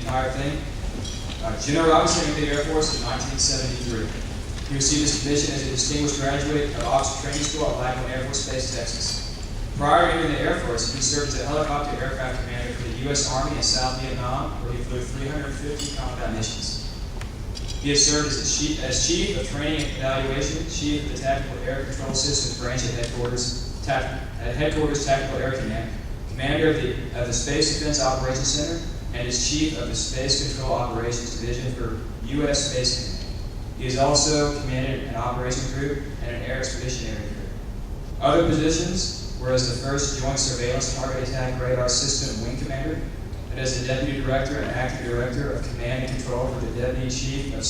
entire thing. General Robinson entered the Air Force in 1973. He received his commission as a distinguished graduate of Officer Training School at Lackland Air Force Base, Texas. Prior to entering the Air Force, he served as a helicopter aircraft commander for the U.S. Army in South Vietnam, where he flew 350 combat missions. He has served as Chief of Training and Evaluation, Chief of the Tactical Air Control Systems Branch at Headquarters Tactical Air Command, Commander of the Space Defense Operations Center, and is Chief of the Space Control Operations Division for U.S. Space Command. He has also commanded an operations group and an air expeditionary group. Other positions were as the first Joint Surveillance Target Attack Radar System Wing Commander, and as the Deputy Director and Acting Director of Command and Control for the Deputy Chief of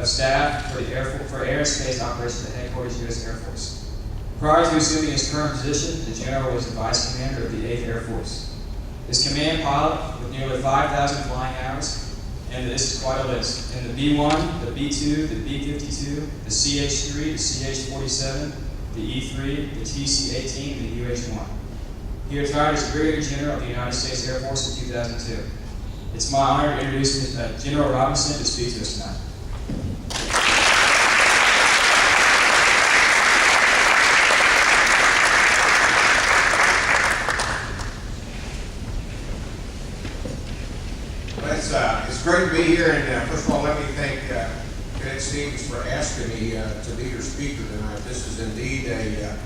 Staff for Air and Space Operations at Headquarters U.S. Air Force. Prior to assuming his current position, the General was the Vice Commander of the 8th Air Force. His command pilot with nearly 5,000 flying hours, and this is quite a list, in the B-1, the B-2, the B-52, the CH-3, the CH-47, the E-3, the TC-18, and the UH-1. He retired as Brigadier General of the United States Air Force in 2002. It's my honor to introduce General Robinson to speak to us tonight. It's great to be here, and first of all, let me thank Cadet Stevens for asking me to be your speaker tonight. This is indeed a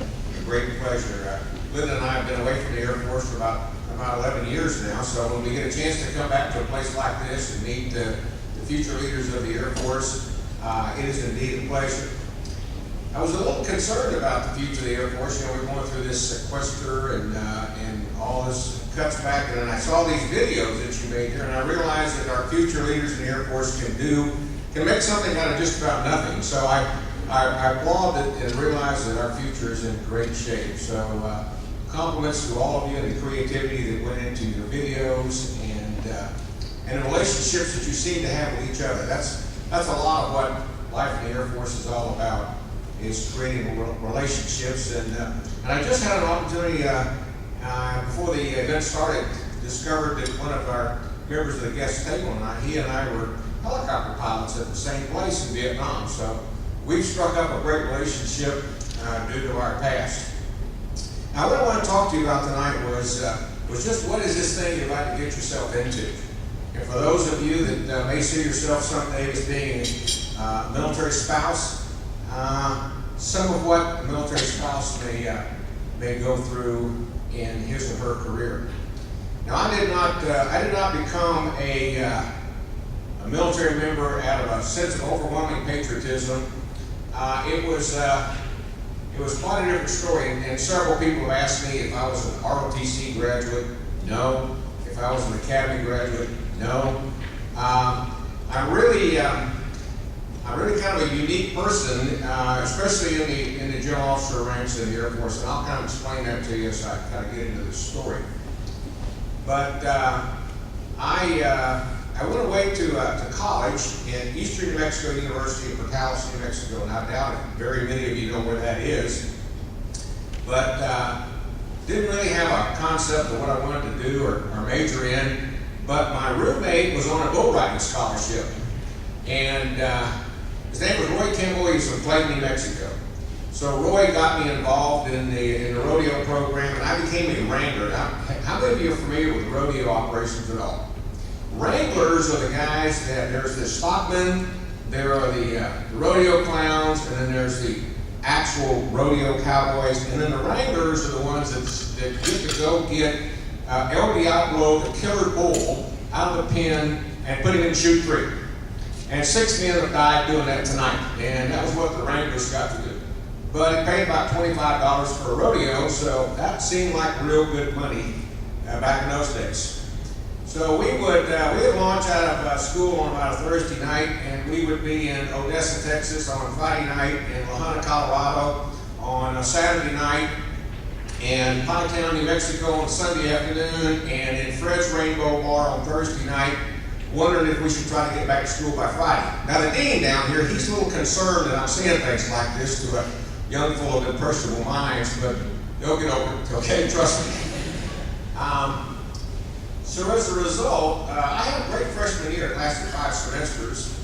great pleasure. Linda and I have been away from the Air Force for about 11 years now, so when we get a chance to come back to a place like this and meet the future leaders of the Air Force, it is indeed a pleasure. I was a little concerned about the future of the Air Force. You know, we're going through this sequester and all this cuts back, and then I saw these videos that you made here, and I realized that our future leaders in the Air Force can make something out of just about nothing. So I applaud it and realize that our future is in great shape. So compliments to all of you and the creativity that went into your videos and the relationships that you seem to have with each other. That's a lot of what life in the Air Force is all about, is creating relationships. And I just had an opportunity before the event started, discovered that one of our members of the guest table he and I were helicopter pilots at the same place in Vietnam. So we've struck up a great relationship due to our past. Now, what I want to talk to you about tonight was just what is this thing you'd like to get yourself into? And for those of you that may see yourself someday as being a military spouse, some of what a military spouse may go through in his or her career. Now, I did not become a military member out of a sense of overwhelming patriotism. It was quite a different story, and several people have asked me if I was an ROTC graduate. No. If I was an Academy graduate. No. I'm really kind of a unique person, especially in the general officer ranks in the Air Force, and I'll kind of explain that to you as I kind of get into this story. But I went away to college in Eastern New Mexico University in Portales, New Mexico, and I doubt it. Very many of you know where that is. But didn't really have a concept of what I wanted to do or major in. But my roommate was on a bull riding scholarship, and his name was Roy Kimball. He was from Clayton, New Mexico. So Roy got me involved in the rodeo program, and I became a wrangler. Now, how many of you are familiar with rodeo operations at all? Wranglers are the guys there's the stockmen, there are the rodeo clowns, and then there's the actual rodeo cowboys, and then the wranglers are the ones that get to go get El Diablo, the killer bull, out of the pen and put him in Chute Creek. And 6 men have died doing that tonight, and that was what the wranglers got to do. But it paid about $25 for a rodeo, so that seemed like real good money back in those days. So we would launch out of school on about a Thursday night, and we would be in Odessa, Texas on a Friday night, in La Junta, Colorado on a Saturday night, and Pie Town, New Mexico on Sunday afternoon, and in Fred's Rainbow Bar on Thursday night, wondering if we should try to get back to school by Friday. Now the dean down here, he's a little concerned that I'm saying things like this to a young full of impressionable minds, but they'll get over it, okay? Trust me. So as a result, I had a great freshman lasted 5 semesters.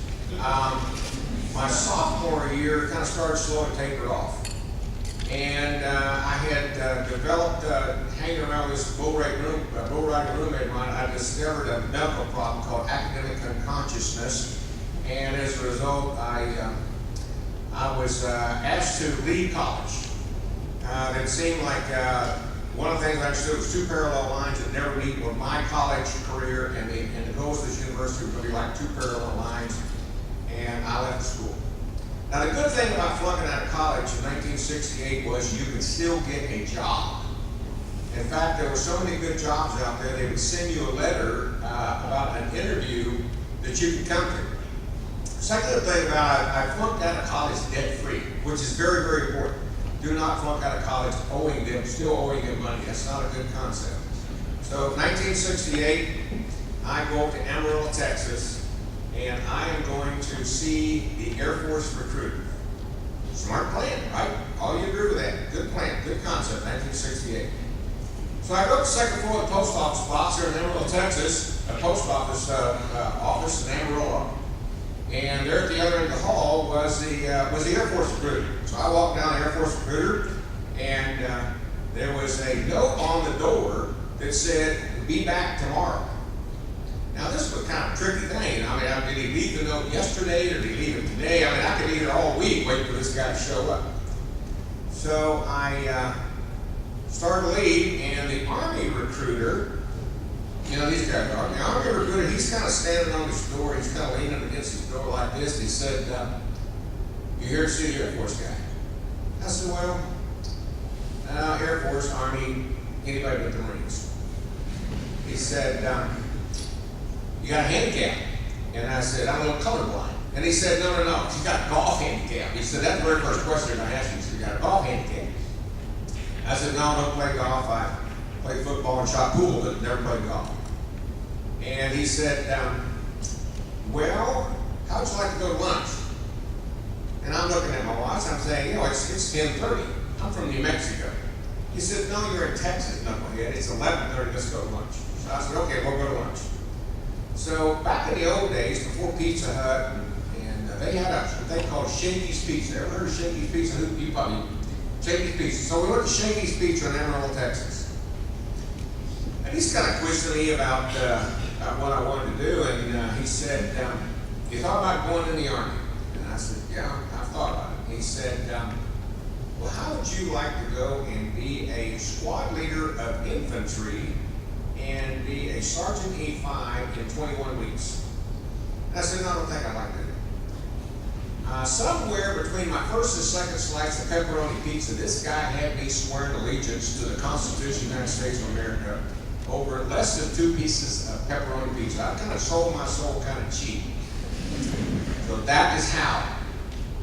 My sophomore year kind of started slow and tapered off. And I had developed, hanging around this bull riding roommate of mine, I discovered a medical problem called academic unconsciousness. And as a result, I was asked to leave college. It seemed like one of the things I understood was 2 parallel lines that never meet with my college career and the goals of this university were going to be like 2 parallel lines. And I left the school. Now, the good thing about flunking out of college in 1968 was you could still get a job. In fact, there were so many good jobs out there, they would send you a letter about an interview that you could come to. Second thing about it, I flunked out of college debt-free, which is very, very important. Do not flunk out of college still owing them money. That's not a good concept. So, 1968, I go up to Amarillo, Texas, and I am going to see the Air Force recruiter. Smart plan, right? All you agree with that. Good plan, good concept, 1968. So I go to the second floor of the post office box here in Amarillo, Texas, a post office office in Amarillo. And there at the other end of the hall was the Air Force recruiter. So I walked down the Air Force recruiter, and there was a note on the door that said, "Be back tomorrow." Now, this was kind of a tricky thing. I mean, did he leave the note yesterday or did he leave it today? I mean, I could be here all week waiting for this guy to show up. So I started to leave, and the Army recruiter, you know, these guys are, the Army recruiter, he's kind of standing on his door, he's kind of leaning against his door like this. He said, "You here to see the Air Force guy?" I said, "Well, Air Force, Army, anybody but the Marines." He said, "You got a handicap?" And I said, "I'm a little colorblind." And he said, No, you got a golf handicap." He said, "That's the very first question I asked him. He said, "You got a golf handicap?" I said, "No, I don't play golf. I play football and shot pool, but never played golf." And he said, "Well, how would you like to go to lunch?" And I'm looking at my watch, I'm saying, you know, it's 10:30. I'm from New Mexico. He said, "No, you're in Texas, knucklehead. It's 11:30, let's go to lunch." So I said, "Okay, we'll go to lunch." So back in the old days, before Pizza Hut, and they had what they called Shakey's Pizza. Ever heard of Shakey's Pizza? You probably, Shakey's Pizza. So we went to Shakey's Pizza in Amarillo, Texas. And he's kind of quizzing me about what I wanted to do, and he said, "You thought about going in the Army?" And I said, "Yeah, I've thought about it." He said, "Well, how would you like to go and be a squad leader of infantry and be a Sergeant E5 in 21 weeks. And I said, "No, I don't think I'd like to do it." Somewhere between my first and second slice of pepperoni pizza, this guy had me swearing allegiance to the Constitution of the United States of America over less than 2 pieces of pepperoni pizza. I kind of sold my soul kind of cheap. So that is how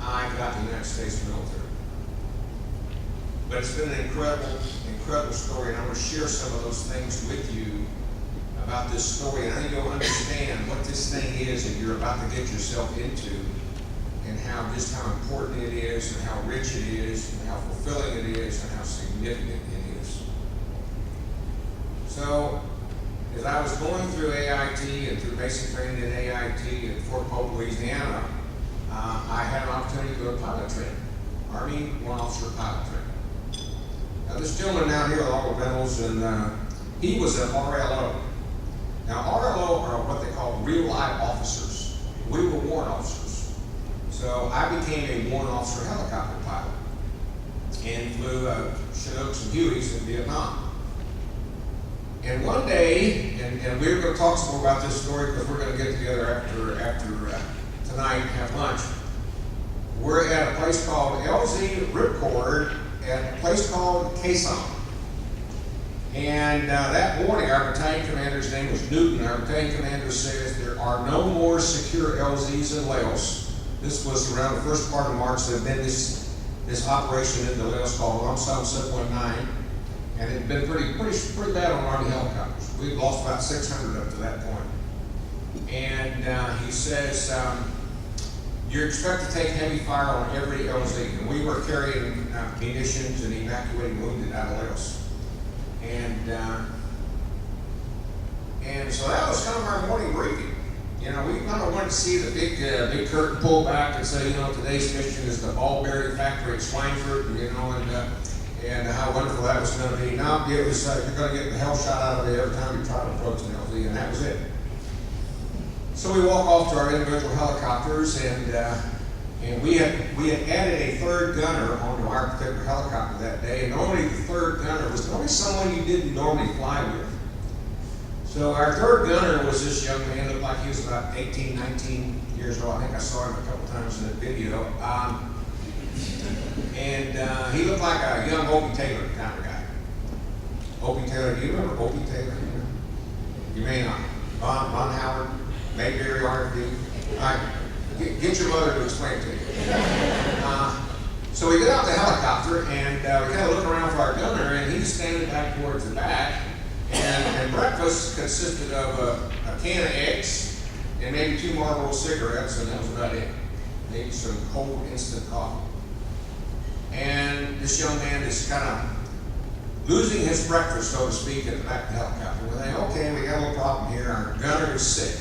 I got to the United States military. But it's been an incredible story, and I want to share some of those things with you about this story, and I think you'll understand what this thing is that you're about to get yourself into, and just how important it is, and how rich it is, and how fulfilling it is, and how significant it is. So, as I was going through AIT and through basic training in AIT at Fort Polk, Louisiana, I had an opportunity to go to pilot training, Army One Officer pilot training. Now, this gentleman down here with all the medals, and he was an RLO. Now, RLO are what they call real live officers. We were warrant officers. So I became a warrant officer helicopter pilot and flew Chinooks and Hueys in Vietnam. And one day, and we're going to talk some more about this story because we're going to get together after tonight and have lunch. We're at a place called LZ Ripcord at a place called Quezon. And that morning, our battalion commander's name was Newton. Our battalion commander says there are no more secure LZs in Laos. This was around the first part of March. There had been this operation in the Laos called Long Sam 719, and it had been pretty bad on Army helicopters. We'd lost about 600 up to that point. And he says, you're expected to take heavy fire on every LZ. And we were carrying munitions and evacuating wounded out of Laos. And so that was kind of our morning briefing. You know, we've not to see the big curtain pull back and say, today's mission is the Ballberry factory at Schweinfurt, and how wonderful that was going to be. No, it was, you're going to get the hell shot out of it every time you try to approach an LZ, and that was it. So we walk off to our individual helicopters, and we had added a third gunner onto our particular helicopter that day, and normally the third gunner was normally someone you didn't normally fly with. So our third gunner was this young man, looked like he was about 18, 19 years old. I think I saw him a couple times in the video. He looked like a young Opie Taylor kind of guy. Opie Taylor, do you remember Opie Taylor? You may not. Von Howard, Mayberry RFD. All right, get your mother to explain it to you. So we get out the helicopter, and we kind of look around for our gunner, and he's standing back towards the back. And breakfast consisted of a can of eggs and maybe 2 Marlboro cigarettes, and that was about it. Maybe some cold instant coffee. And this young man is kind of losing his breakfast, so to speak, at the back of the helicopter. We're thinking, okay, we got a little problem here. Our gunner is sick.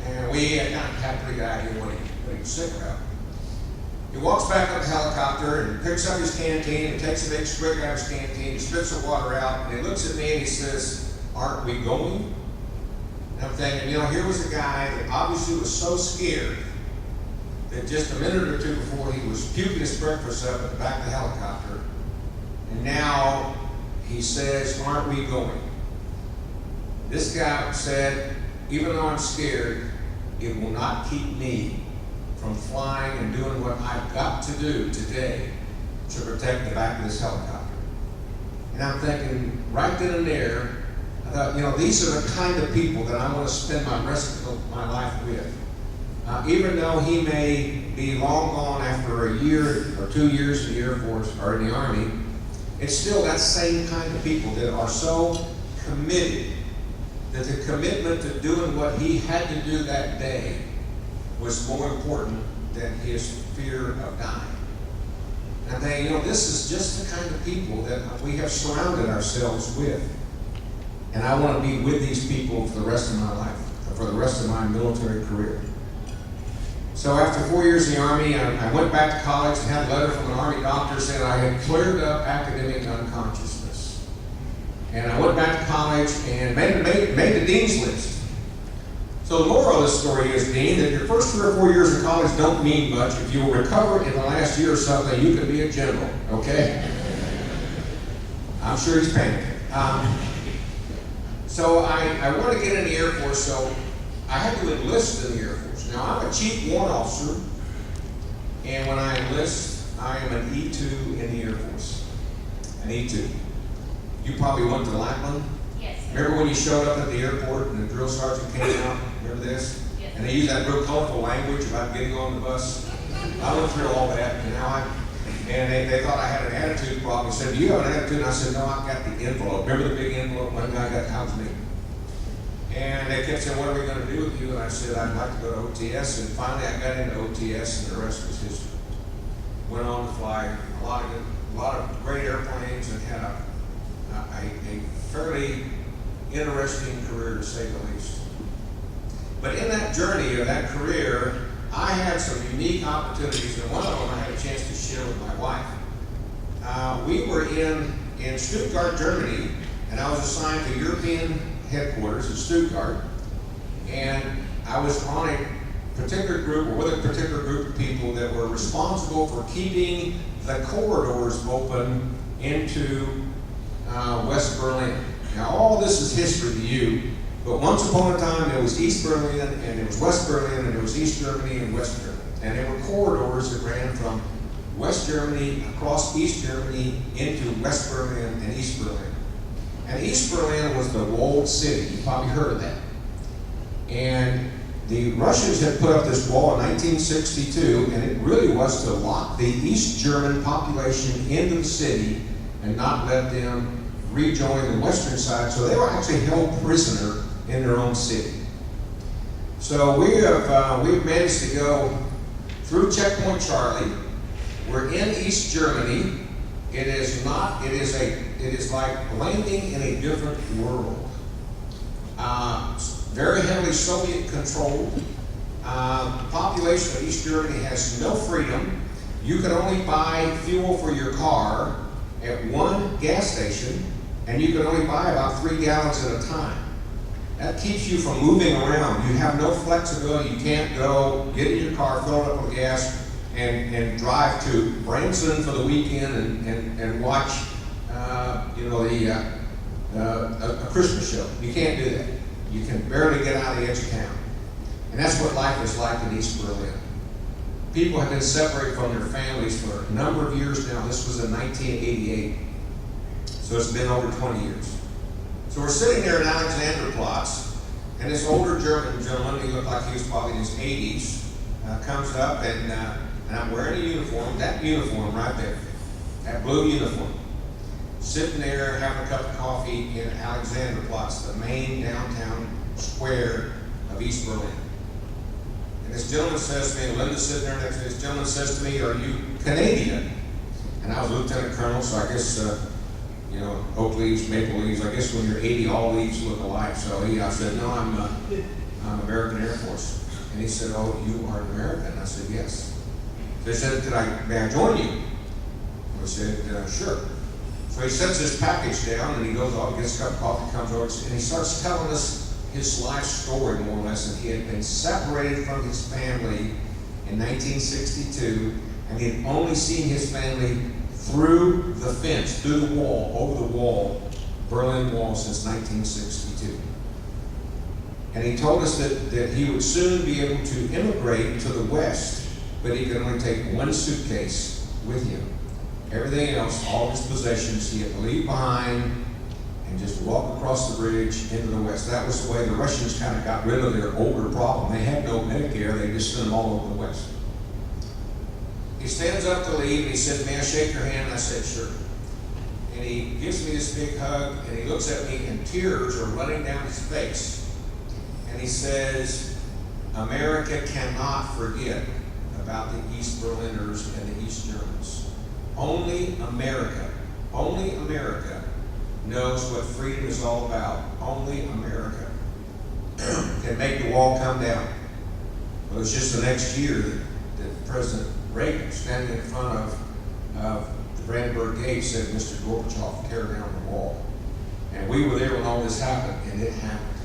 And we kind of have a pretty good idea what he was sick about. He walks back up the helicopter and picks up his canteen and takes a big swig out of his canteen, he spits the water out, and he looks at me and he says, "Aren't we going?" And I'm thinking, here was a guy that obviously was so scared that just a minute or two before he was puking his breakfast up at the back of the helicopter, and now he says, "Aren't we going?" This guy said, "Even though I'm scared, it will not keep me from flying and doing what I've got to do today to protect the back of this helicopter." And I'm thinking, right then and there, I thought, these are the kind of people that I want to spend my rest of my life with. Even though he may be long gone after a year or 2 years in the Air Force or in the Army, it's still that same kind of people that are so committed that the commitment to doing what he had to do that day was more important than his fear of dying. And this is just the kind of people that we have surrounded ourselves with. And I want to be with these people for the rest of my life, for the rest of my military career. So after 4 years in the Army, I went back to college and had a letter from an Army doctor saying I had cleared up academic unconsciousness. And I went back to college and made the dean's list. So the moral of this story is, Dean, that your first 3 or 4 years of college don't mean much. If you will recover in the last year or something, you can be a general, okay? I'm sure he's panicking. So I want to get in the Air Force, so I had to enlist in the Air Force. Now, I'm a Chief Warrant Officer, and when I enlist, I am an E2 in the Air Force. An E2. You probably went to Lackland? Yes. Remember when you showed up at the airport and the drill sergeant came out? Remember this? Yes. And they used that real colorful language about getting on the bus. I went through all that, and they thought I had an attitude problem. They said, "Do you have an attitude?" And I said, "No, I've got the envelope." Remember the big envelope? One guy got out to me. And they kept saying, "What are we going to do with you?" And I said, "I'd like to go to OTS." And finally I got into OTS, and the rest was history. Went on to fly a lot of great airplanes and had a fairly interesting career, to say the least. But in that journey of that career, I had some unique opportunities, and one of them I had a chance to share with my wife. We were in Stuttgart, Germany, and I was assigned to European headquarters in Stuttgart, and I was on a particular group, or with a particular group of people that were responsible for keeping the corridors open into West Berlin. Now, all this is history to you, but once upon a time there was East Berlin, and there was West Berlin, and there was East Germany and West Germany. And there were corridors that ran from West Germany across East Germany into West Berlin and East Berlin. And East Berlin was the walled city. You probably heard of that. And the Russians had put up this wall in 1962, and it really was to lock the East German population into the city and not let them rejoin the western side. So they were actually held prisoner in their own city. So we've managed to go through Checkpoint Charlie. We're in East Germany. It is like landing in a different world. Very heavily Soviet controlled. The population of East Germany has no freedom. You can only buy fuel for your car at one gas station, and you can only buy about 3 gallons at a time. That keeps you from moving around. You have no flexibility. You can't go get in your car, fill it up with gas, and drive to Branson for the weekend and watch, a Christmas show. You can't do that. You can barely get out of the edge of town. And that's what life is like in East Berlin. People have been separated from their families for a number of years now. This was in 1988. So it's been over 20 years. So we're sitting there at Alexanderplatz, and this older German gentleman, he looked like he was probably in his 80s, comes up, and I'm wearing a uniform, that uniform right there, that blue uniform. Sitting there having a cup of coffee in Alexanderplatz, the main downtown square of East Berlin. And this gentleman says to me, and Linda's sitting there next to me, this gentleman says to me, "Are you Canadian?" And I was Lieutenant Colonel, so I guess, oak leaves, maple leaves, I guess when you're 80, all leaves look alike. So I said, "No, I'm American Air Force." And he said, "Oh, you are an American?" I said, "Yes." So he said, "May I join you?" I said, "Sure." So he sets his package down, and he goes off, gets a cup of coffee, comes over, and he starts telling us his life story, more or less. And he had been separated from his family in 1962, and he had only seen his family through the fence, through the wall, over the wall, Berlin Wall, since 1962. And he told us that he would soon be able to immigrate to the West, but he could only take one suitcase with him. Everything else, all his possessions, he had to leave behind and just walk across the bridge into the West. That was the way the Russians kind of got rid of their older problem. They had no Medicare, they just sent them all over the West. He stands up to leave, and he said, "May I shake your hand?" I said, "Sure." And he gives me this big hug, and he looks at me, and tears are running down his face. And he says, "America cannot forget about the East Berliners and the East Germans. Only America knows what freedom is all about. Only America can make the wall come down." Well, it was just the next year that President Reagan, standing in front of the Brandenburg Gate, said, "Mr. Gorbachev, tear down the wall." And we were there when all this happened, and it happened.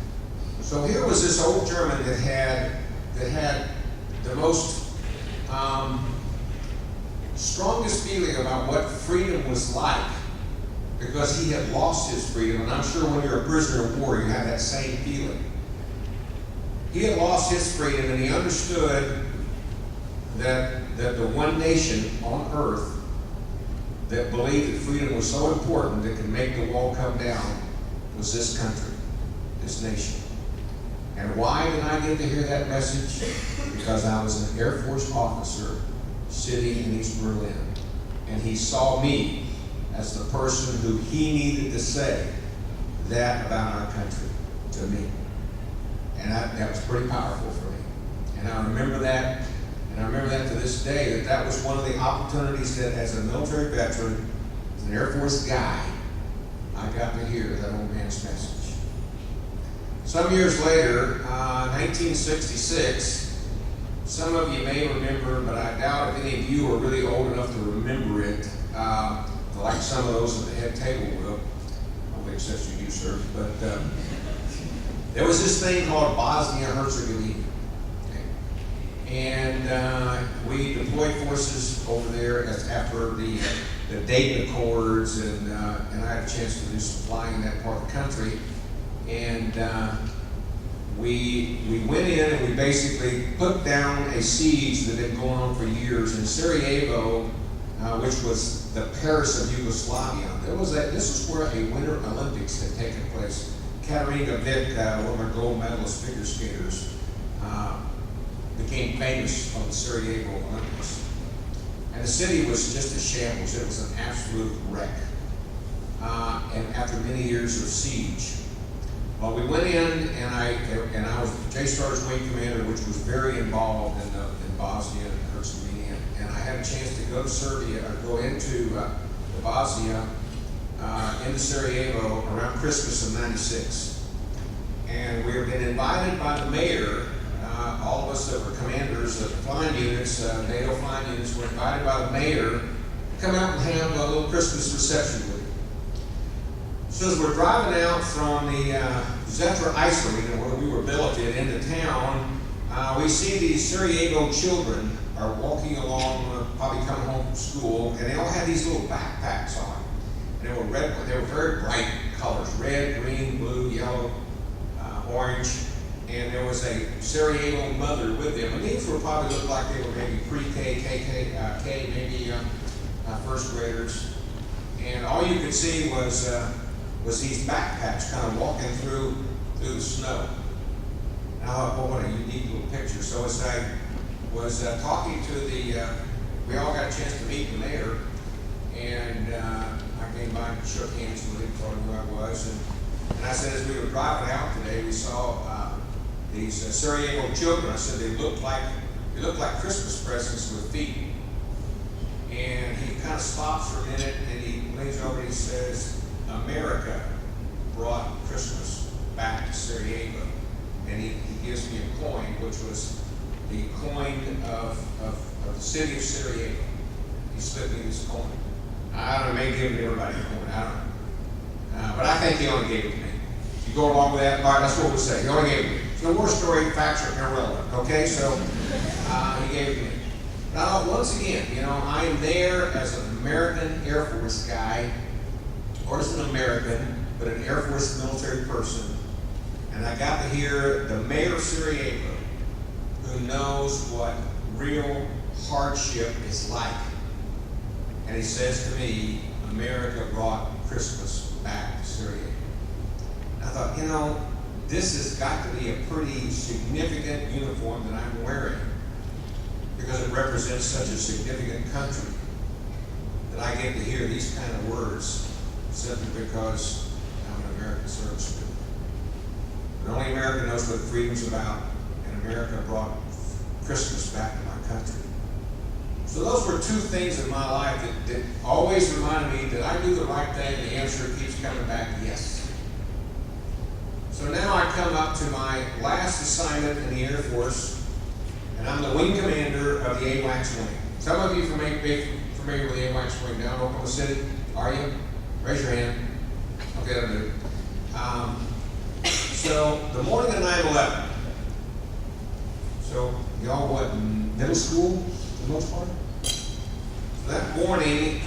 So here was this old German that had the most strongest feeling about what freedom was like, because he had lost his freedom. And I'm sure when you're a prisoner of war, you have that same feeling. He had lost his freedom, and he understood that the one nation on earth that believed that freedom was so important that could make the wall come down was this country, this nation. And why did I get to hear that message? Because I was an Air Force officer sitting in East Berlin, and he saw me as the person who he needed to say that about our country to me. And that was pretty powerful for me. And I remember that, to this day, that was one of the opportunities that, as a military veteran, as an Air Force guy, I got to hear that old man's message. Some years later, 1966, some of you may remember, but I doubt if any of you are really old enough to remember it, like some of those at the head table will. Only exception to you, sir. But there was this thing called Bosnia-Herzegovina. And we deployed forces over there after the Dayton Accords, and I had a chance to do some flying in that part of the country. And we went in and we basically put down a siege that had been going on for years in Sarajevo, which was the Paris of Yugoslavia. This was where a Winter Olympics had taken place. Katarina Witt, one of our gold medalist figure skaters, became famous on the Sarajevo Olympics. And the city was just a shambles. It was an absolute wreck. And after many years of siege, well, we went in, and I was the J-Stars Wing Commander, which was very involved in Bosnia and Herzegovina. And I had a chance to go to Serbia, or go into Bosnia, into Sarajevo around Christmas of '96. And we had been invited by the mayor, all of us us that were commanders of flying units, NATO flying units, were invited by the mayor to come out and have a little Christmas reception with him. So as we're driving out from the Zetra Ice Arena, where we were billeted into town, we see these Sarajevo children are walking along, probably coming home from school, and they all had these little backpacks on. And they were red, they were very bright colors, red, green, blue, yellow, orange. And there was a Sarajevo mother with them. And these were probably looked like they were maybe pre-K, K, maybe first graders. And all you could see was these backpacks kind of walking through the snow. And I thought, well, what a unique little picture. So as I was talking to we all got a chance to meet the mayor, and I came by and shook hands with him, told him who I was, and I said, as we were driving out today, we saw these Sarajevo children. I said they looked like Christmas presents with feet. And he kind of stops for a minute, and he leans over and he says, America brought Christmas back to Sarajevo. And he gives me a coin, which was the coin of the city of Sarajevo. He slipped me this coin. I don't know, maybe give it to everybody a coin, I don't know. But I think he only gave it to me. If you go along with that, all right, that's what we'll say. He only gave it to me. So the war story facts are irrelevant, okay? So he gave it to me. Now, once again, I am there as an American Air Force guy, or as an American, but an Air Force military person. And I got to hear the mayor of Sarajevo, who knows what real hardship is like. And he says to me, America brought Christmas back to Sarajevo. And I thought, this has got to be a pretty significant uniform that I'm wearing, because it represents such a significant country, that I get to hear these kind of words simply because I'm an American service student. But only America knows what freedom's about, and America brought Christmas back to my country. So those were two things in my life that always reminded me that I do the right thing, and the answer keeps coming back, yes. So now I come up to my last assignment in the Air Force, and I'm the wing commander of the AWACS wing. Some of you may be familiar with the AWACS wing down in Oklahoma City. Are you? Raise your hand. Okay, that'll do. So the morning of 9/11. So y'all what, middle school for the most part? So that morning,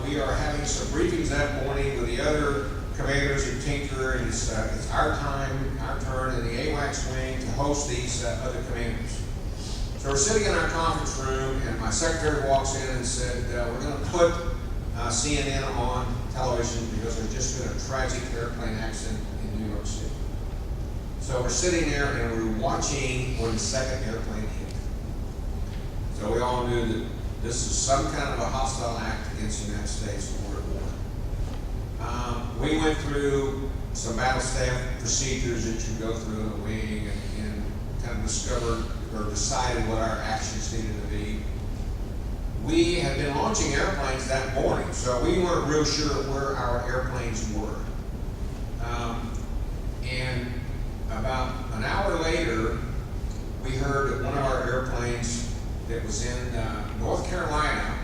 we are having some briefings that morning with the other commanders in Tinker, and it's our turn in the AWACS wing to host these other commanders. So we're sitting in our conference room, and my secretary walks in and said, we're going to put CNN on television because there's just been a tragic airplane accident in New York City. So we're sitting there and we're watching when the second airplane hit. So we all knew that this is some kind of a hostile act against the United States when we're at war. We went through some battle staff procedures that you go through in the wing, and kind of discovered or decided what our actions needed to be. We had been launching airplanes that morning, so we weren't real sure where our airplanes were. And about an hour later, we heard that one of our airplanes that was in North Carolina,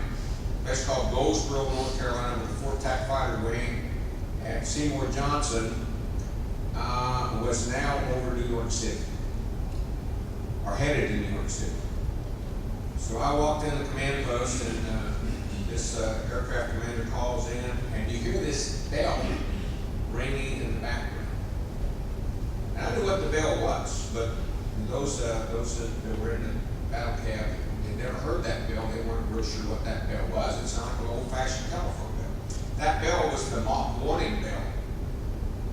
a place called Goldsboro, North Carolina, with the Fort Tac Fighter Wing at Seymour Johnson, was now over New York City, or headed to New York City. So I walked in the command post, and this aircraft commander calls in, and you hear this bell ringing in the background. And I knew what the bell was, but those that were in the battle cab had never heard that bell. They weren't real sure what that bell was. It sounded like an old-fashioned telephone bell. That bell was the Mach warning bell,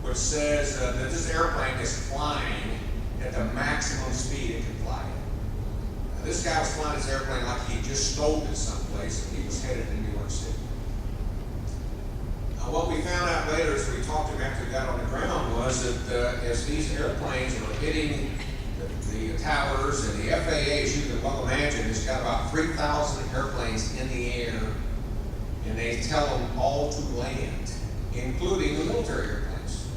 which says that this airplane is flying at the maximum speed it can fly at. This guy was flying his airplane like he just stole it someplace, and he was headed to New York City. What we found out later as we talked to him after we got on the ground was that as these airplanes were hitting the towers, and the FAA, as you can well imagine, has got about 3,000 airplanes in the air, and they tell them all to land, including the military airplanes.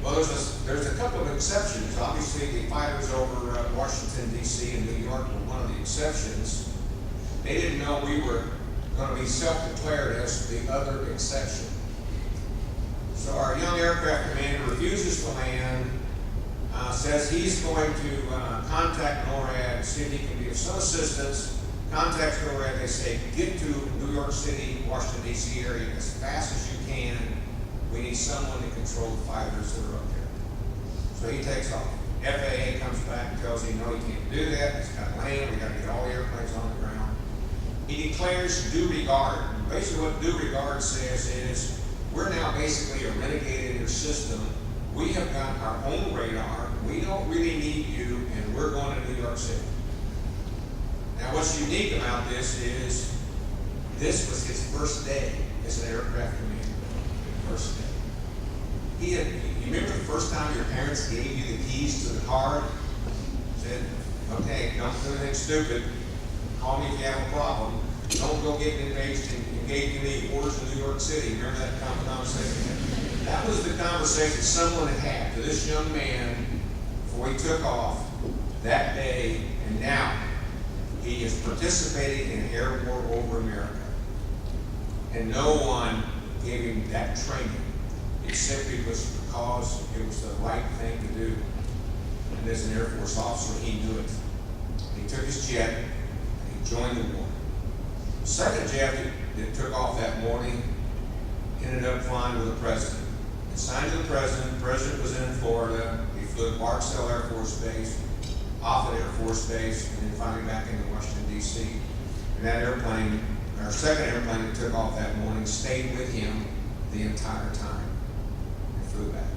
Well, there's there's a couple of exceptions. Obviously, the fighters over Washington, D.C. and New York were one of the exceptions. They didn't know we were going to be self-declared as the other exception. So our young aircraft commander refuses to land, says he's going to contact NORAD, see if he can be of some assistance. Contacts NORAD, they say, get to New York City, Washington, D.C. area as fast as you can. We need someone to control the fighters that are up there. So he takes off. FAA comes back and tells him, no, you can't do that. It's got to land. We got to get all the airplanes on the ground. He declares due regard. Basically what due regard says is, we're now basically a renegade in your system. We have got our own radar. We don't really need you, and we're going to New York City. Now, what's unique about this is, this was his first day as an aircraft commander. First day. You remember the first time your parents gave you the keys to the car? Said, okay, don't do anything stupid. Call me if you have a problem. Don't go get engaged in any orders in New York City. Remember that conversation? That was the conversation someone had to this young man before he took off that day, and now he is participating in an air war over America. And no one gave him that training. It simply was because it was the right thing to do. And as an Air Force officer, he knew it. He took his jet and he joined the war. The second jet that took off that morning ended up flying with the president. Assigned to the president. The president was in Florida. He flew to Barksdale Air Force Base, Offutt Air Force Base, and then finally back into Washington, D.C. And that airplane, our second airplane that took off that morning, stayed with him the entire time and flew back.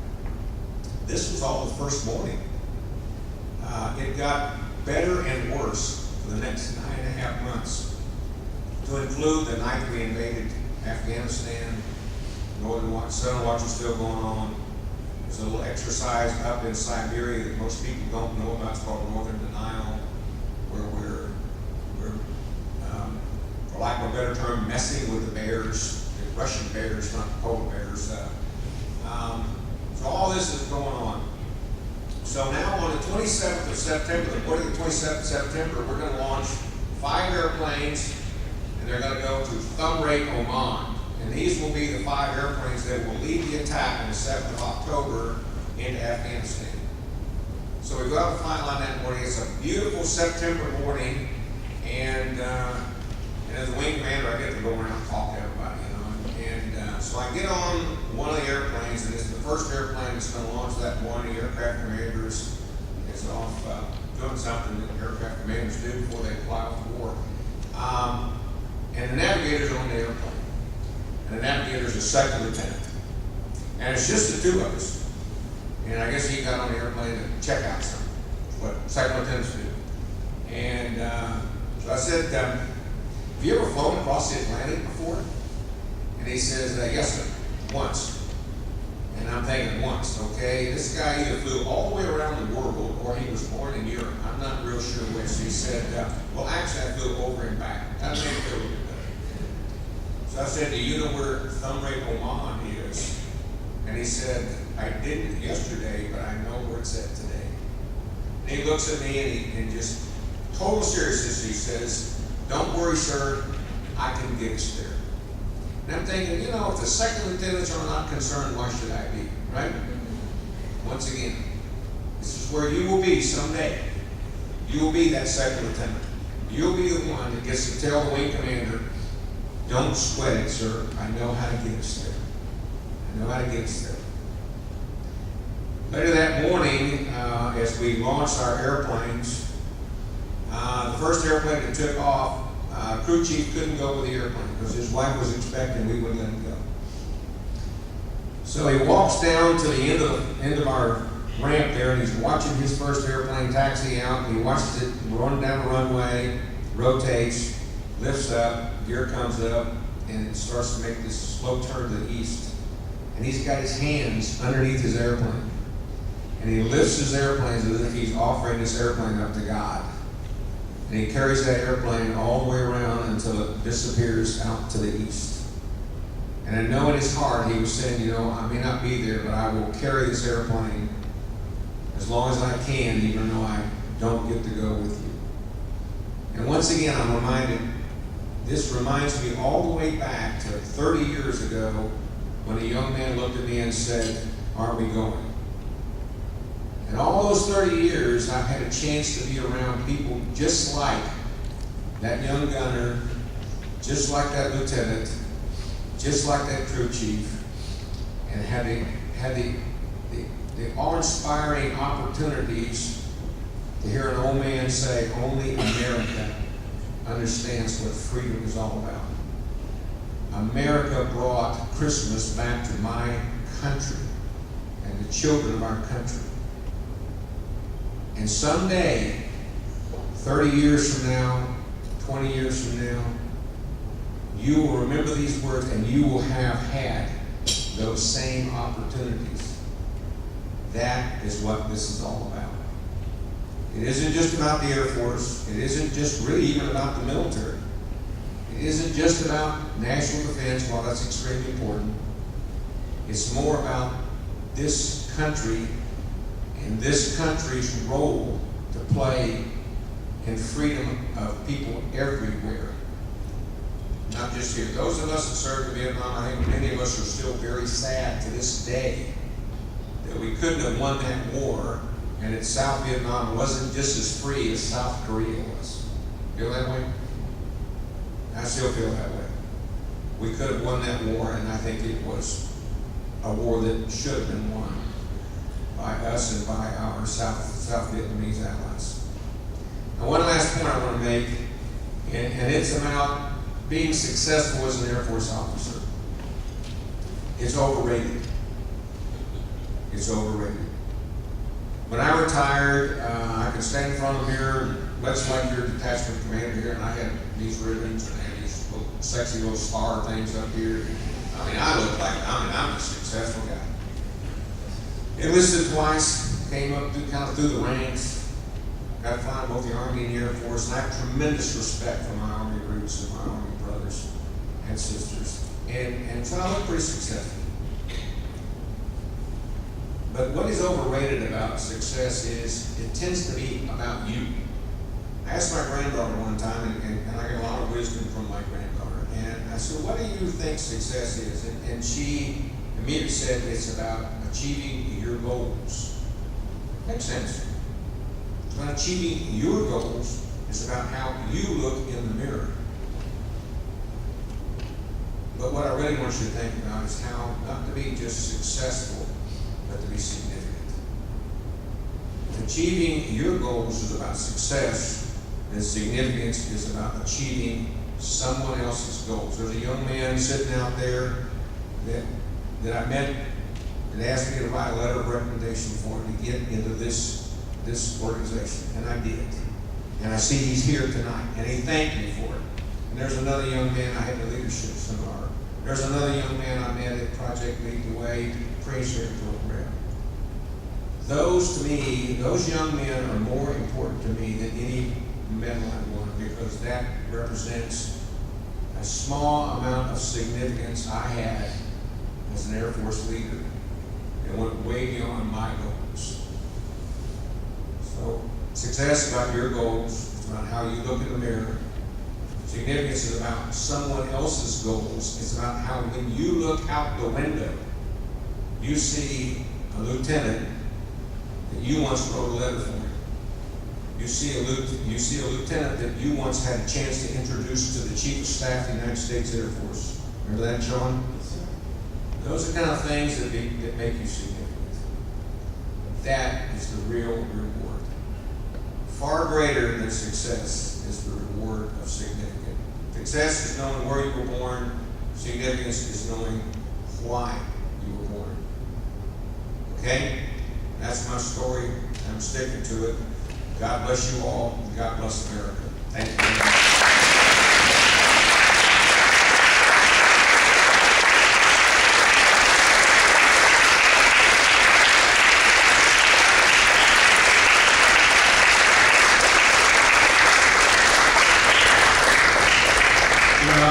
This was all the first morning. It got better and worse for the next 9.5 months, to include the night we invaded Afghanistan. Southern Watch was still going on. There's a little exercise up in Siberia that most people don't know about. It's called Northern Denial, where we're for lack of a better term, messing with the bears, the Russian bears, not the polar bears. So all this is going on. So now on the 27th of September, the morning of the 27th of September, we're going to launch 5 airplanes, and they're going to go to Thumb Rate, Oman. And these will be the 5 airplanes that will lead the attack on the 7th of October into Afghanistan. So we go out to flight line that morning. It's a beautiful September morning, and as a wing commander, I get to go around and talk to everybody, you know. And so I get on one of the airplanes, and it's the first airplane that's going to launch that morning. The aircraft commander is off doing something that aircraft commanders do before they fly off to war. And the navigator's on the airplane. And the navigator's a second lieutenant. And it's just the 2 of us. And I guess he got on the airplane to check out something, what second lieutenants do. And so I said, have you ever flown across the Atlantic before? And he says, yes, sir, once. And I'm thinking, once, okay? This guy either flew all the way around the world or he was born in Europe. I'm not real sure which. He said, well, actually, I flew over and back. That made me feel a little bit better. So I said, do you know where Thumb Rate, Oman is? And he said, I didn't yesterday, but I know where it's at today. And he looks at me and just, total seriousness, he says, don't worry, sir, I can get us there. And I'm thinking, you know, if the second lieutenants are not concerned, why should I be, right? Once again, this is where you will be someday. You will be that second lieutenant. You'll be the one that gets to tell the wing commander, don't sweat it, sir. I know how to get us there. I know how to get us there. Later that morning, as we launched our airplanes, the first airplane that took off, crew chief couldn't go with the airplane because his wife was expecting we wouldn't let him go. So he walks down to the end of our ramp there, and he's watching his first airplane taxi out. He watches it run down the runway, rotates, lifts up, gear comes up, and it starts to make this slow turn to the east. And he's got his hands underneath his airplane. And he lifts his airplane as if he's offering this airplane up to God. And he carries that airplane all the way around until it disappears out to the east. And I know in his heart he was saying, you know, I may not be there, but I will carry this airplane as long as I can, even though I don't get to go with you. And once again, I'm reminded, this reminds me all the way back to 30 years ago when a young man looked at me and said, "Aren't we going?" And all those 30 years, I've had a chance to be around people just like that young gunner, just like that lieutenant, just like that crew chief, and had the awe-inspiring opportunities to hear an old man say, "Only America understands what freedom is all about." America brought Christmas back to my country and the children of our country. And someday, 30 years from now, 20 years from now, you will remember these words and you will have had those same opportunities. That is what this is all about. It isn't just about the Air Force. It isn't just really even about the military. It isn't just about national defense, while that's extremely important. It's more about this country and this country's role to play in freedom of people everywhere. Not just here. Those of us that served in Vietnam, I think many of us are still very sad to this day that we couldn't have won that war, and that South Vietnam wasn't just as free as South Korea was. Feel that way? I still feel that way. We could have won that war, and I think it was a war that should have been won by us and by our South Vietnamese allies. Now, one last point I want to make, and it's about being successful as an Air Force officer. It's overrated. It's overrated. When I retired, I could stand in front of the mirror, much like your detachment commander here, and I had these ribbons and I had these little, sexy little star things up here. I mean, I look like, I'm a successful guy. Enlisted twice, came up kind of through the ranks, got to fly in both the Army and the Air Force, and I have tremendous respect for my Army roots and my Army brothers and sisters. And so I look pretty successful. But what is overrated about success is it tends to be about you. I asked my granddaughter one time, and I got a lot of wisdom from my granddaughter, and I said, "What do you think success is?" And she immediately said, "It's about achieving your goals." Makes sense. It's about achieving your goals. It's about how you look in the mirror. But what I really want you to think about is how not to be just successful, but to be significant. Achieving your goals is about success, and significance is about achieving someone else's goals. There's a young man sitting out there that I met that asked me to write a letter of recommendation for him to get into this organization, and I did. And I see he's here tonight, and he thanked me for it. And there's another young man I had the leadership seminar. There's another young man I met at Project Lead the Way training program. Those, to me, those young men are more important to me than any medal I won, because that represents a small amount of significance I had as an Air Force leader. It went way beyond my goals. So, success is about your goals. It's about how you look in the mirror. Significance is about someone else's goals. It's about how when you look out the window, you see a lieutenant that you once wrote a letter for. You see a lieutenant that you once had a chance to introduce to the Chief of Staff of the United States Air Force. Remember that, Sean? Yes, sir. Those are the kind of things that make you significant. That is the real reward. Far greater than success is the reward of significance. Success is knowing where you were born. Significance is knowing why you were born. Okay? That's my story. I'm sticking to it. God bless you all. And God bless America. Thank you very much.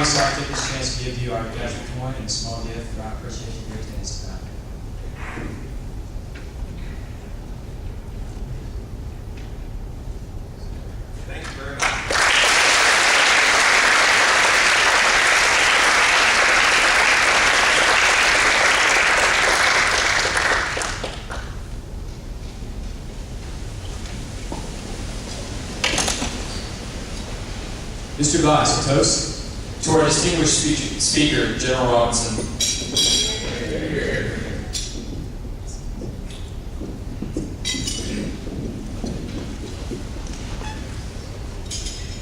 So I'll take this chance to give you our graduate point and a small gift for our appreciation of your attendance tonight. Mr. Vice, a toast. To our distinguished speaker, General Robinson.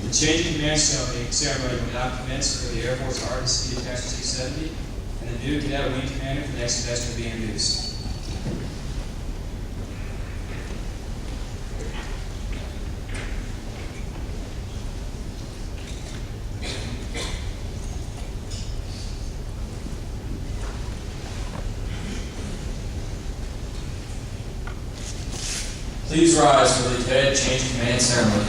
The change in command ceremony will now commence for the Air Force RDC Attachment 670, and the new cadet wing commander for the next semester will be introduced. Please rise for the cadet change of command ceremony.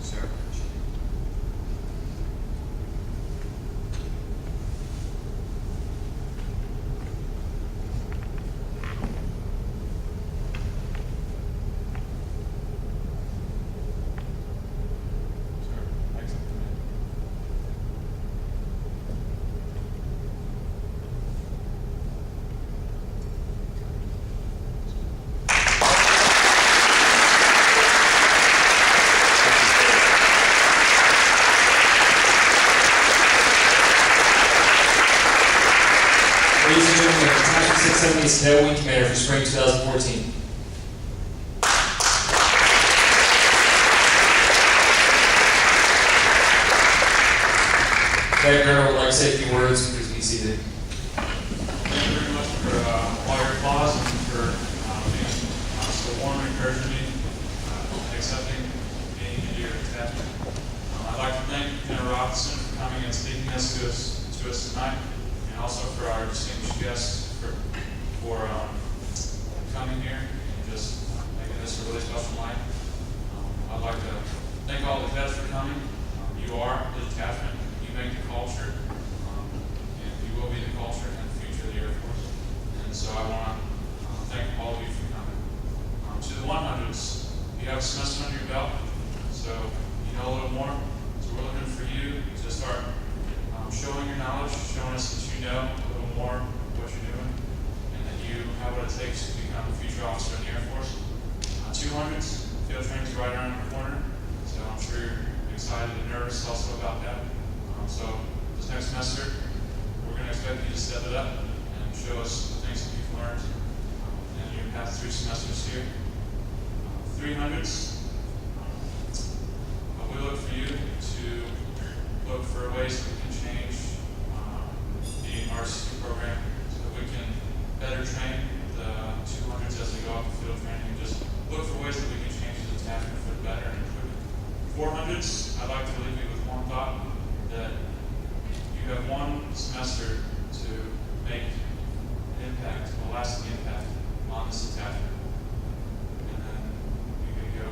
Sir. Ladies and gentlemen, Attachment 670 is cadet wing commander for spring 2014. Cadet Colonel would like to say a few words. Please be seated. Thank you very much for all your applause and for being so warm and encouraging me, accepting being into your attachment. I'd like to thank General Robinson for coming and speaking to us tonight, and also for our distinguished guests for coming here and just making this a really special night. I'd like to thank all the cadets for coming. You are the detachment. You make the culture, and you will be the culture and the future of the Air Force. And so I want to thank all of you for coming. To the 100s, you have a semester under your belt, so you know a little more. So we're looking for you to start showing your knowledge, showing us that you know a little more what you're doing, and that you have what it takes to become a future officer in the Air Force. 200s, field training's right around the corner, so I'm sure you're excited and nervous also about that. So this next semester, we're going to expect you to step it up and show us the things that you've learned. And you have 3 semesters here. 300s, we look for you to look for ways that we can change the RCC program so that we can better train the 200s as they go off the field training, and just look for ways that we can change the attachment for the better and improve it. 400s, I'd like to leave you with one thought, that you have 1 semester to make an impact, a lasting impact on this attachment. And then you can go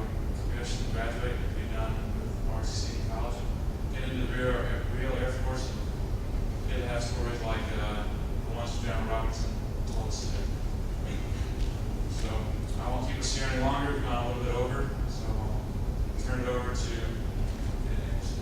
eventually graduate and be done with RCC college, get into the real Air Force, and get to have stories like the ones General Robinson told us today. So I won't keep us here any longer. We've gone a little bit over, so I'll turn it over to Cadet Anderson.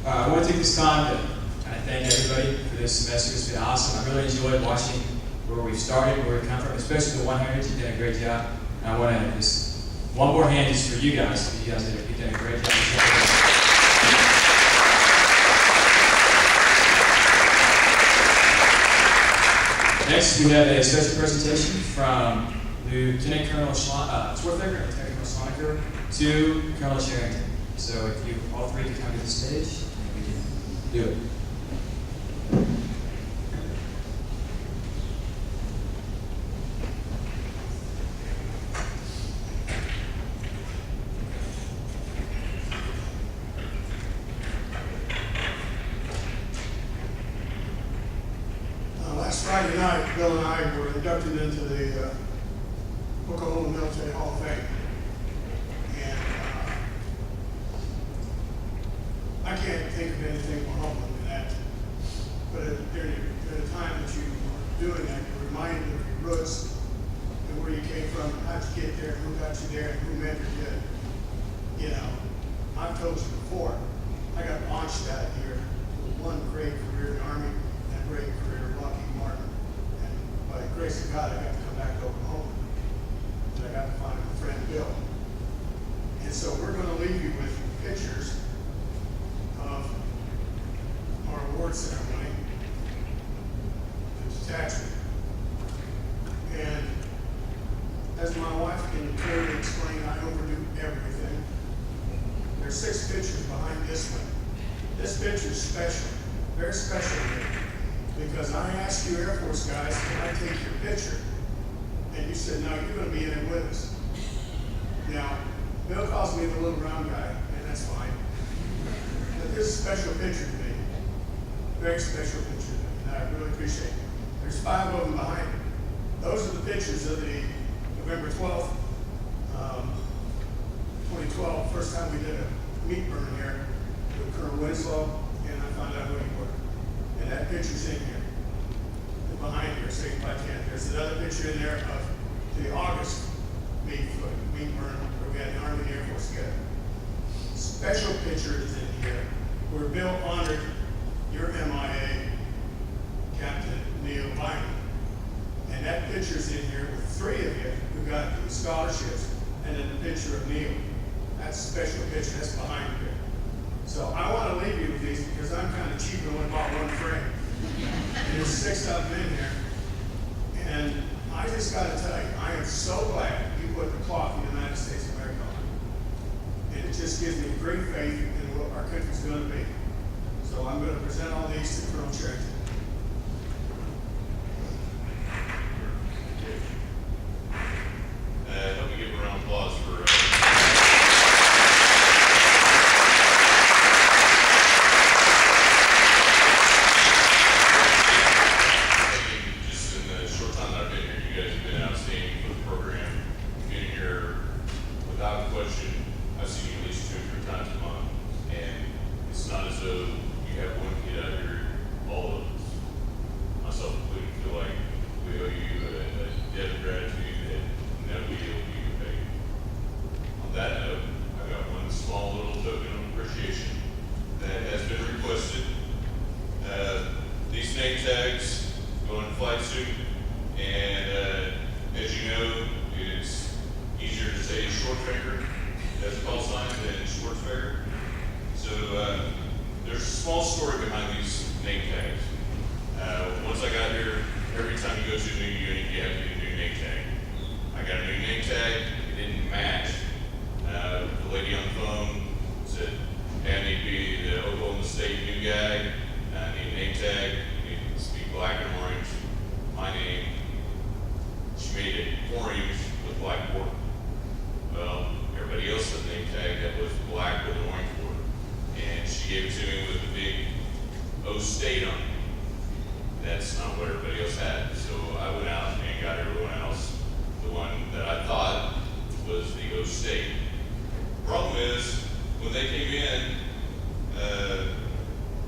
I want to take this time to kind of thank everybody for this semester. It's been awesome. I really enjoyed watching where we've started, where we've come from, especially the 100s. You've done a great job. And I want to just, one more hand just for you guys. You guys have done a great job. Next, we have a special presentation from Lieutenant Colonel Swarthberger and Lieutenant Colonel Soniker to Colonel Sherrington. So if you all 3 could come to the stage, we can do it. Last Friday night, Bill and I were inducted into the Oklahoma Military Hall of Fame. And I can't think of anything more humbling than that. But during the time that you were doing that, you're reminded of your roots and where you came from, and how'd you get there, and who got you there, and who mentored you. You know, I've told you before, I got launched out of here with one great career in the Army and a great career in Lockheed Martin. And by the grace of God, I got to come back to Oklahoma. And I got to find my friend Bill. And so we're going to leave you with pictures of our award ceremony, the detachment. And as my wife can clearly explain, I overdo everything. There's 6 pictures behind this one. This picture is special, very special to me, because I asked you Air Force guys, can I take your picture? And you said, no, you're going to be in it with us. Now, Bill calls me the little round guy, and that's fine. But this is a special picture to me. Very special picture to me, and I really appreciate it. There's 5 of them behind it. Those are the pictures of the November 12th, 2012, first time we did a meat burn here with Colonel Winslow, and I found out who you were. And that picture's in here. And behind here, saved by 10. There's another picture in there of the August meat burn where we had the Army and Air Force together. Special picture is in here where Bill honored your MIA, Captain Neil Bynum. And that picture's in here with 3 of you who got the scholarships, and then the picture of Neil. That's a special picture, that's behind here. So I want to leave you with these because I'm kind of cheap and only bought 1 frame. And there's 6 of them in here. And I just got to tell you, I am so glad you put the cloth in the United States of America on. And it just gives me great faith in what our country's going to be. So I'm going to present all these to Colonel Cherrington. Help me give a round of applause for just in the short time that I've been here, you guys have been outstanding for the program. Been here without question. I've seen you at least 2 or 3 times a month, and it's not as though you have one kid out here. All of us, myself included, feel like we owe you a debt of gratitude that never be able to be repaid. On that note, I've got one small little token of appreciation that has been requested. These name tags go in flight suit, and as you know, it's easier to say Shortfinger as a call sign than Schwartzfinger. So there's a small story behind these name tags. Once I got here, every time you go to a new unit, you have to get a new name tag. I got a new name tag, it didn't match. The lady on the phone said, I need to be the Oklahoma State new guy. I need a name tag, I need it to be black and orange. My name, she made it orange with black border. Well, everybody else had a name tag that was black with an orange border. And she gave it to me with the big O State on it. That's not what everybody else had. So I went out and got everyone else the one that I thought was the O State. Problem is, when they came in,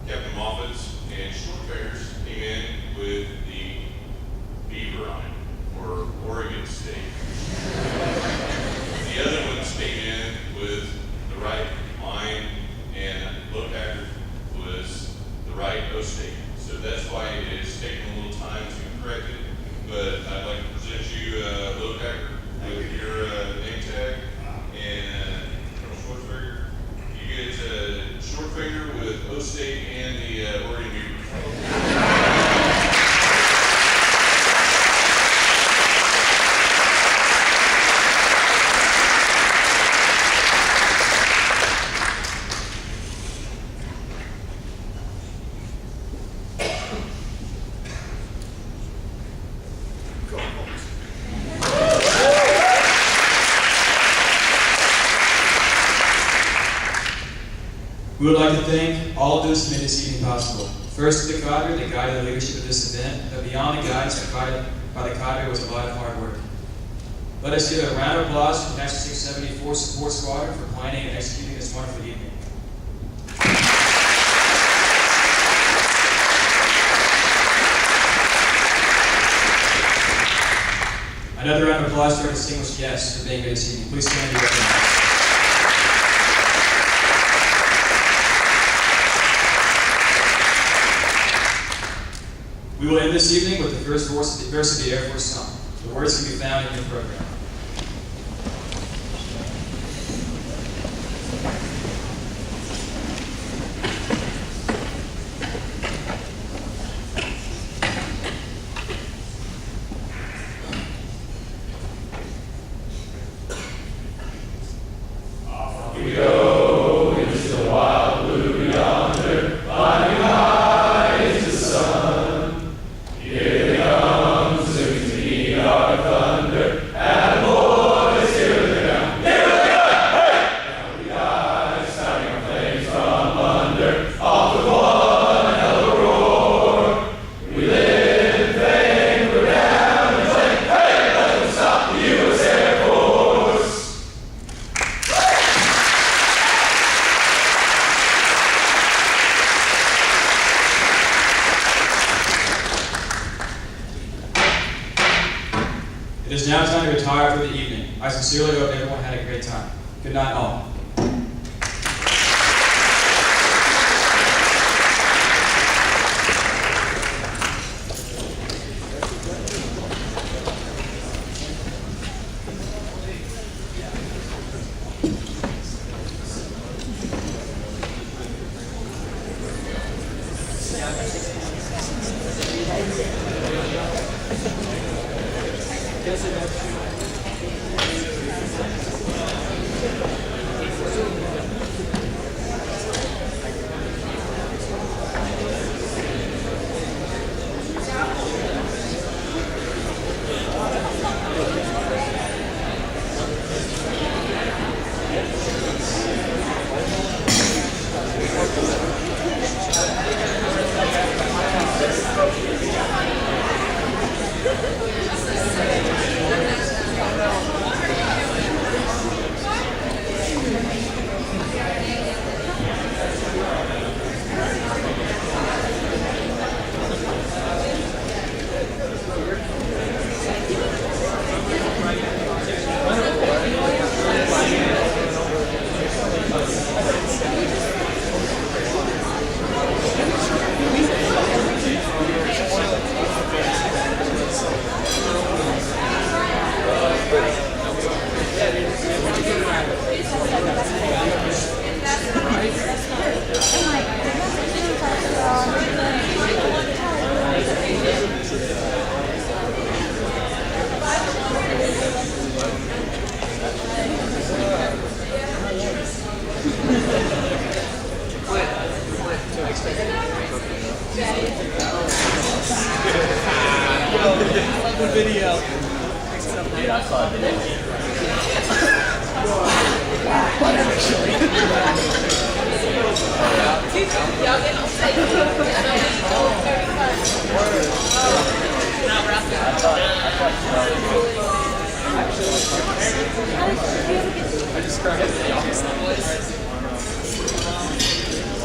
Captain Moffitt's and Shortfingers came in with the Beaver on it, or Oregon State. The other ones came in with the right line, and Low Packer was the right O State. So that's why it has taken a little time to correct it. But I'd like to present you Low Packer with your name tag, and Colonel Schwartzberger. You get Shortfinger with O State and the Oregon Beaver. We would like to thank all of those who made this evening possible. First, the cadre that guided the leadership of this event, but beyond the guidance provided by the cadre was a lot of hard work. Let us give a round of applause to National 674 Support Squadron for planning and executing this wonderful evening. Another round of applause to our distinguished guests for being here this evening. Please stand and be recognized. We will end this evening with the first verse of the Air Force song. The words can be found in your program. It is now time to retire for the evening. I sincerely hope everyone had a great time. Good night, all.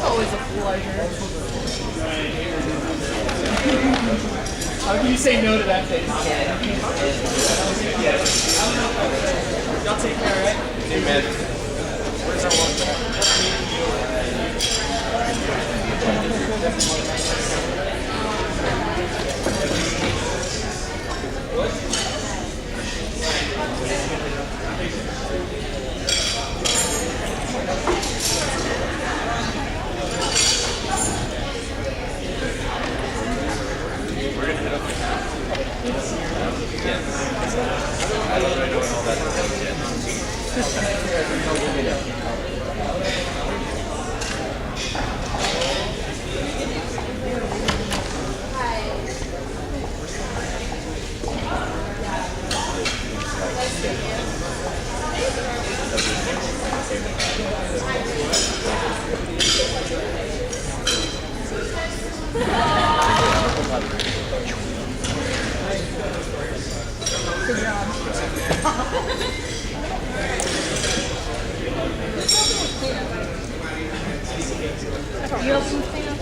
Always a pleasure. How can you say no to that face? Y'all take care, right? Amen. Where's our You open the thing up?